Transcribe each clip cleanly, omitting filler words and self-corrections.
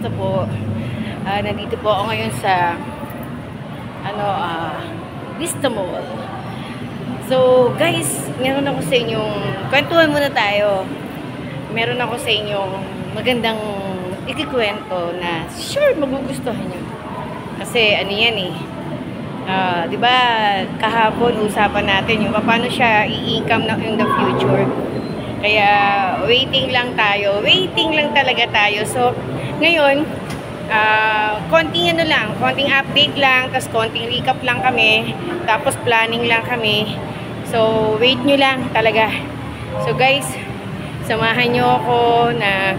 Kumusta po? Nandito po ako ngayon sa Vista Mall. So, guys, meron ako sa inyong kwentuhan muna tayo. Meron ako sa inyong magandang ikikwento na sure magugustuhan niyo. Kasi ano yan eh. 'Di ba kahapon usapan natin yung paano siya i-income na in the future. Kaya waiting lang tayo. Waiting lang talaga tayo. So, ngayon, konting konting update lang, tapos konting recap lang kami, tapos planning lang kami. So, wait nyo lang talaga. So, guys, samahan nyo ako na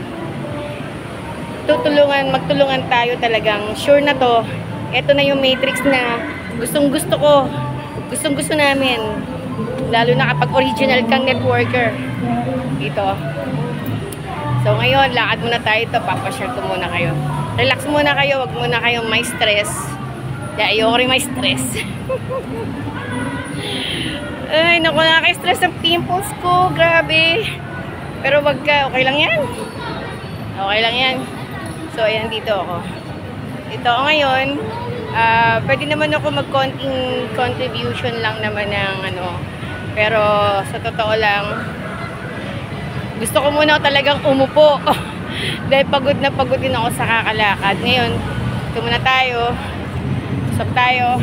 magtulungan tayo talagang sure na to. Ito na yung matrix na gustong-gusto ko. Gustong-gusto namin. Lalo na kapag original kang networker. Dito. So, ngayon, lakad muna tayo ito. Papashare ko muna kayo. Relax muna kayo. Wag muna kayong may stress. Dahil ayoko rin may stress. Ay, naku, nakaka-stress ang pimples ko. Grabe. Pero wag ka. Okay lang yan. Okay lang yan. So, ayan, dito ako. Dito ako ngayon. Pwede naman ako mag-konting contribution lang naman ng pero sa totoo lang, gusto ko muna talagang umupo. Dahil pagod na pagod din ako sa kakalakad. Ngayon, ito muna tayo. Usap tayo.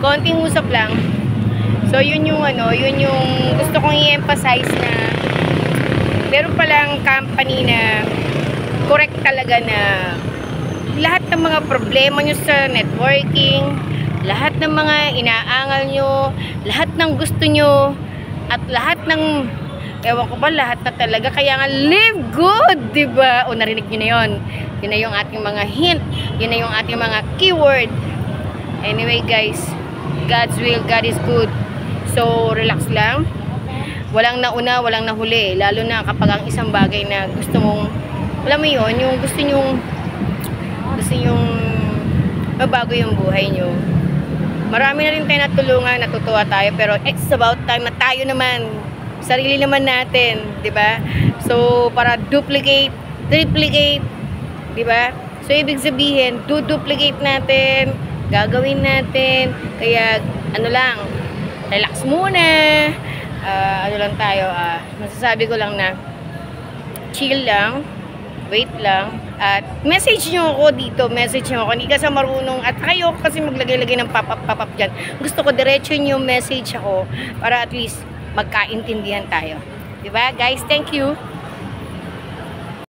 Konting usap lang. So, yun yung gusto kong i-emphasize na meron palang company na correct talaga na lahat ng mga problema nyo sa networking, lahat ng mga inaangal nyo, lahat ng gusto nyo, at lahat ng, ewan ko ba, lahat na talaga. Kaya nga, live good, diba? O, narinig nyo na yun. Yun na yung ating mga hint. Yun na yung ating mga keyword. Anyway, guys, God's will, God is good. So, relax lang. Walang nauna, walang nahuli. Lalo na kapag ang isang bagay na gusto mong, alam mo yun, yung gusto nyong mabago yung buhay nyo. Marami na rin tayo natulungan, natutuwa tayo, pero it's about time na tayo naman, sarili naman natin, di ba? So, para duplicate, triplicate, di ba? So, ibig sabihin, duplicate natin, gagawin natin, kaya, relax muna, lang tayo, masasabi ko lang na, chill lang, wait lang, at message nyo ako dito, message nyo ako, hindi ka sa marunong, at kayo kasi maglagay-lagay ng pop-up dyan. Gusto ko diretso nyo message ako, para at least magkaintindihan tayo. Diba? Guys, thank you.